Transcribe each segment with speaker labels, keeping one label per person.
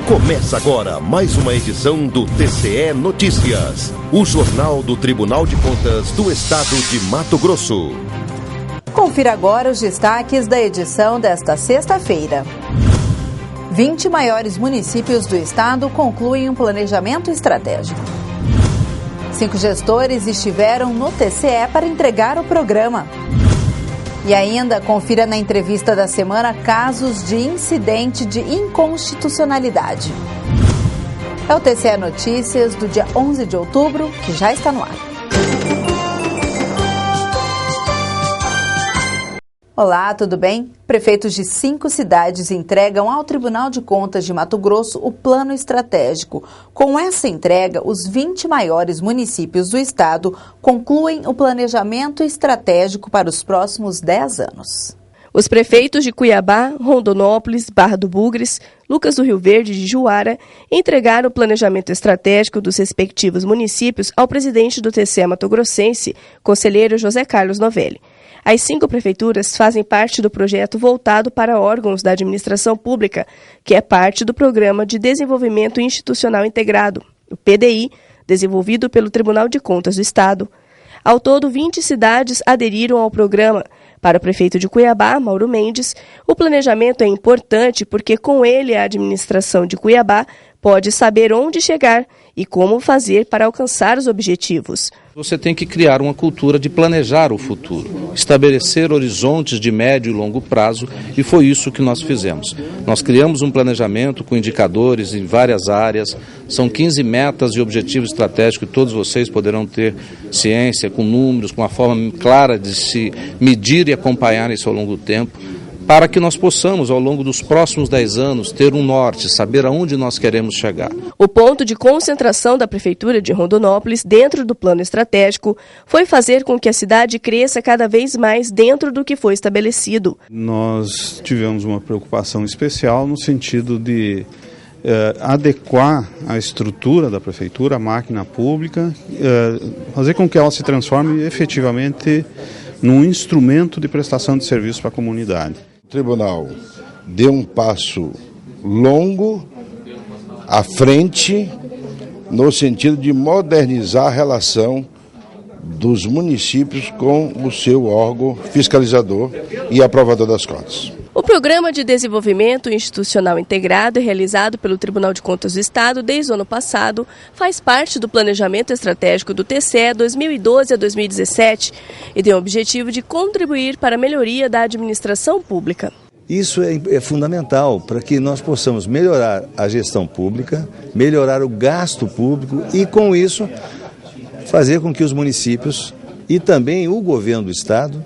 Speaker 1: Começa agora mais uma edição do TCE Notícias, o jornal do Tribunal de Contas do Estado de Mato Grosso.
Speaker 2: Confira agora os destaques da edição desta sexta-feira. 20 maiores municípios do estado concluem um planejamento estratégico. 5 gestores estiveram no TCE para entregar o programa. E ainda, confira na entrevista da semana casos de incidente de inconstitucionalidade. É o TCE Notícias do dia 11 de outubro, que já está no ar. Olá, tudo bem? Prefeitos de 5 cidades entregam ao Tribunal de Contas de Mato Grosso o plano estratégico. Com essa entrega, os 20 maiores municípios do estado concluem o planejamento estratégico para os próximos 10 anos.
Speaker 3: Os prefeitos de Cuiabá, Rondonópolis, Barra do Bugres, Lucas do Rio Verde e de Juara entregaram o planejamento estratégico dos respectivos municípios ao presidente do TCE mato-grossense, conselheiro José Carlos Novelli. As 5 prefeituras fazem parte do projeto voltado para órgãos da administração pública, que é parte do Programa de Desenvolvimento Institucional Integrado, o PDI, desenvolvido pelo Tribunal de Contas do Estado. Ao todo, 20 cidades aderiram ao programa. Para o prefeito de Cuiabá, Mauro Mendes, o planejamento é importante porque com ele a administração de Cuiabá pode saber onde chegar e como fazer para alcançar os objetivos.
Speaker 4: Você tem que criar uma cultura de planejar o futuro, estabelecer horizontes de médio e longo prazo, e foi isso que nós fizemos. Nós criamos um planejamento com indicadores em várias áreas, são 15 metas e objetivos estratégicos que todos vocês poderão ter ciência, com números, com uma forma clara de se medir e acompanhar isso ao longo do tempo, para que nós possamos, ao longo dos próximos 10 anos, ter um norte, saber aonde nós queremos chegar.
Speaker 3: O ponto de concentração da Prefeitura de Rondonópolis dentro do plano estratégico foi fazer com que a cidade cresça cada vez mais dentro do que foi estabelecido.
Speaker 5: Nós tivemos uma preocupação especial no sentido de adequar a estrutura da Prefeitura, a máquina pública, fazer com que ela se transforme efetivamente num instrumento de prestação de serviço para a comunidade.
Speaker 6: O tribunal deu um passo longo à frente no sentido de modernizar a relação dos municípios com o seu órgão fiscalizador e aprovador das contas.
Speaker 3: O Programa de Desenvolvimento Institucional Integrado, realizado pelo Tribunal de Contas do Estado desde o ano passado, faz parte do Planejamento Estratégico do TCE 2012 a 2017 e tem o objetivo de contribuir para a melhoria da administração pública.
Speaker 7: Isso é fundamental para que nós possamos melhorar a gestão pública, melhorar o gasto público e, com isso, fazer com que os municípios e também o governo do Estado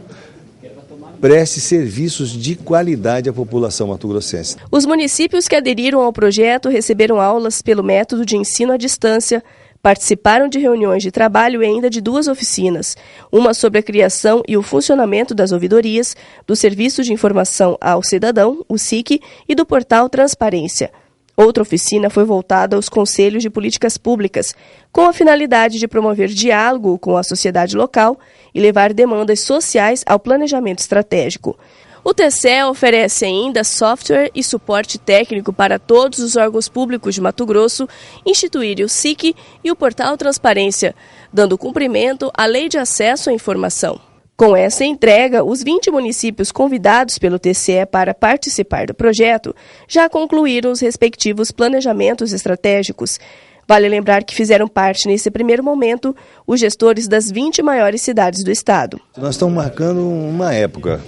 Speaker 7: preste serviços de qualidade à população mato-grossense.
Speaker 3: Os municípios que aderiram ao projeto receberam aulas pelo método de ensino à distância, participaram de reuniões de trabalho e ainda de 2 oficinas, uma sobre a criação e o funcionamento das ouvidorias, do Serviço de Informação ao Cidadão, o SIC, e do portal Transparência. Outra oficina foi voltada aos conselhos de políticas públicas, com a finalidade de promover diálogo com a sociedade local e levar demandas sociais ao planejamento estratégico. O TCE oferece ainda software e suporte técnico para todos os órgãos públicos de Mato Grosso instituírem o SIC e o portal Transparência, dando cumprimento à Lei de Acesso à Informação. Com essa entrega, os 20 municípios convidados pelo TCE para participar do projeto já concluíram os respectivos planejamentos estratégicos. Vale lembrar que fizeram parte, nesse primeiro momento, os gestores das 20 maiores cidades do estado.
Speaker 7: Nós estamos marcando uma época.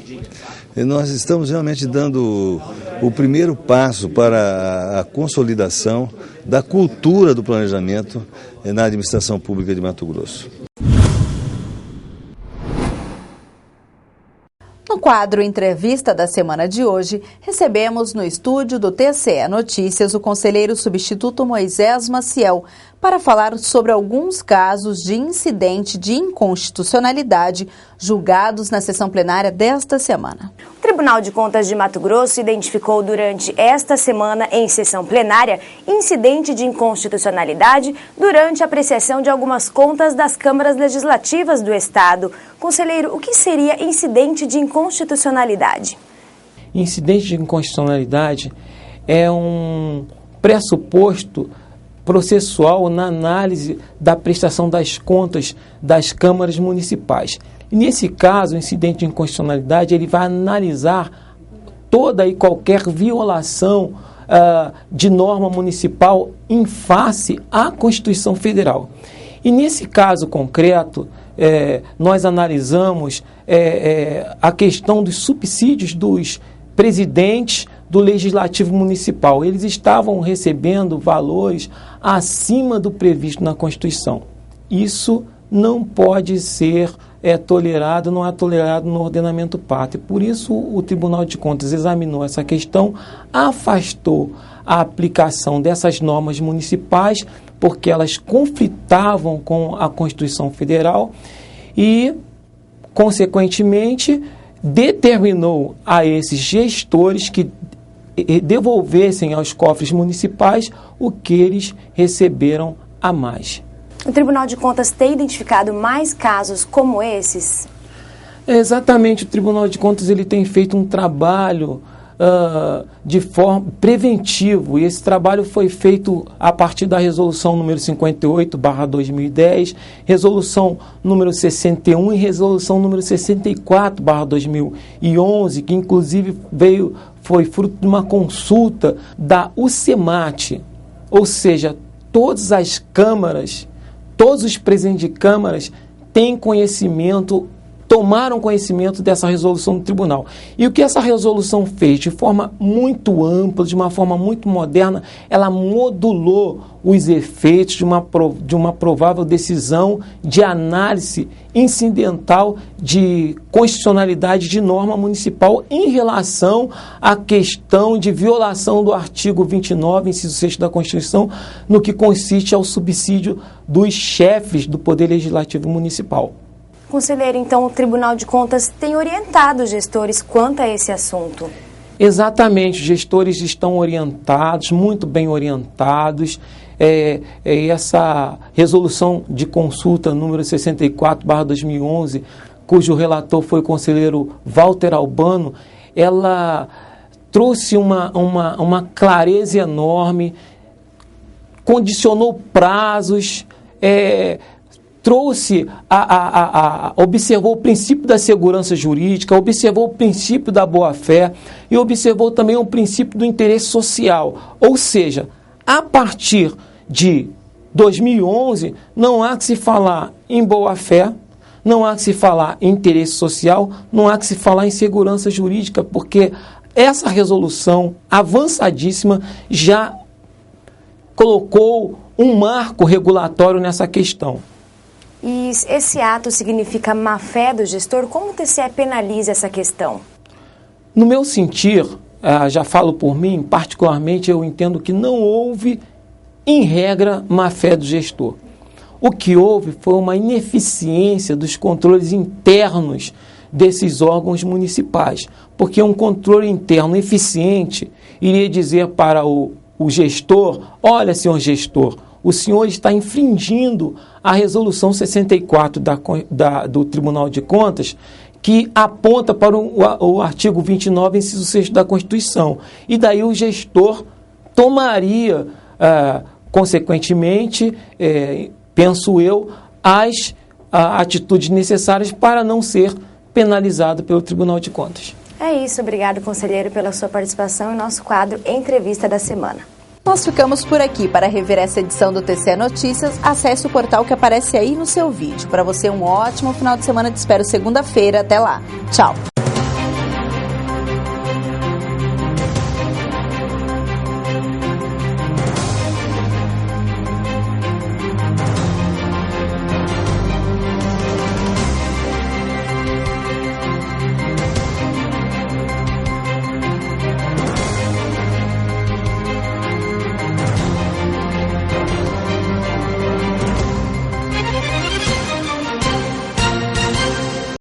Speaker 7: E nós estamos realmente dando o primeiro passo para a consolidação da cultura do planejamento na administração pública de Mato Grosso.
Speaker 2: No quadro Entrevista da Semana de hoje, recebemos no estúdio do TCE Notícias o conselheiro substituto Moisés Maciel para falar sobre alguns casos de incidente de inconstitucionalidade julgados na sessão plenária desta semana.
Speaker 8: O Tribunal de Contas de Mato Grosso identificou durante esta semana, em sessão plenária, incidente de inconstitucionalidade durante a apreciação de algumas contas das câmaras legislativas do Estado. Conselheiro, o que seria incidente de inconstitucionalidade?
Speaker 9: Incidente de inconstitucionalidade é um pressuposto processual na análise da prestação das contas das câmaras municipais. E nesse caso, o incidente de inconstitucionalidade, ele vai analisar toda e qualquer violação de norma municipal em face à Constituição Federal. E nesse caso concreto, nós analisamos a questão dos subsídios dos presidentes do Legislativo Municipal. Eles estavam recebendo valores acima do previsto na Constituição. Isso não pode ser tolerado, não é tolerado no ordenamento pátrio. Por isso, o Tribunal de Contas examinou essa questão, afastou a aplicação dessas normas municipais, porque elas conflitavam com a Constituição Federal e, consequentemente, determinou a esses gestores que devolvessem aos cofres municipais o que eles receberam a mais.
Speaker 8: O Tribunal de Contas tem identificado mais casos como esses?
Speaker 9: Exatamente, o Tribunal de Contas ele tem feito um trabalho de forma preventivo, e esse trabalho foi feito a partir da resolução número 58/2010, resolução número 61 e resolução número 64/2011, que inclusive foi fruto de uma consulta da UCEMAT, ou seja, todas as câmaras, todos os presidentes de câmaras têm conhecimento, tomaram conhecimento dessa resolução do tribunal. E o que essa resolução fez? De forma muito ampla, de uma forma muito moderna, ela modulou os efeitos de uma provável decisão de análise incidental de constitucionalidade de norma municipal em relação à questão de violação do artigo 29, inciso 6 da Constituição, no que consiste ao subsídio dos chefes do Poder Legislativo Municipal.
Speaker 8: Conselheiro, então o Tribunal de Contas tem orientado os gestores quanto a esse assunto?
Speaker 9: Exatamente, os gestores estão orientados, muito bem orientados. Essa resolução de consulta número 64/2011, cujo relator foi o conselheiro Walter Albano, ela trouxe uma clareza enorme, condicionou prazos, observou o princípio da segurança jurídica, observou o princípio da boa-fé e observou também o princípio do interesse social. Ou seja, a partir de 2011, não há que se falar em boa-fé, não há que se falar em interesse social, não há que se falar em segurança jurídica, porque essa resolução avançadíssima já colocou um marco regulatório nessa questão.
Speaker 8: E esse ato significa má-fé do gestor? Como o TCE penaliza essa questão?
Speaker 9: No meu sentir, já falo por mim, particularmente eu entendo que não houve, em regra, má-fé do gestor. O que houve foi uma ineficiência dos controles internos desses órgãos municipais, porque um controle interno eficiente iria dizer para o gestor: olha, senhor gestor, o senhor está infringindo a resolução 64 do Tribunal de Contas, que aponta para o artigo 29, inciso 6 da Constituição. E daí o gestor tomaria, consequentemente, penso eu, as atitudes necessárias para não ser penalizado pelo Tribunal de Contas.
Speaker 8: É isso, obrigado, conselheiro, pela sua participação em nosso quadro Entrevista da Semana.
Speaker 2: Nós ficamos por aqui. Para rever essa edição do TCE Notícias, acesse o portal que aparece aí no seu vídeo. Para você, um ótimo final de semana. Te espero segunda-feira. Até lá. Tchau.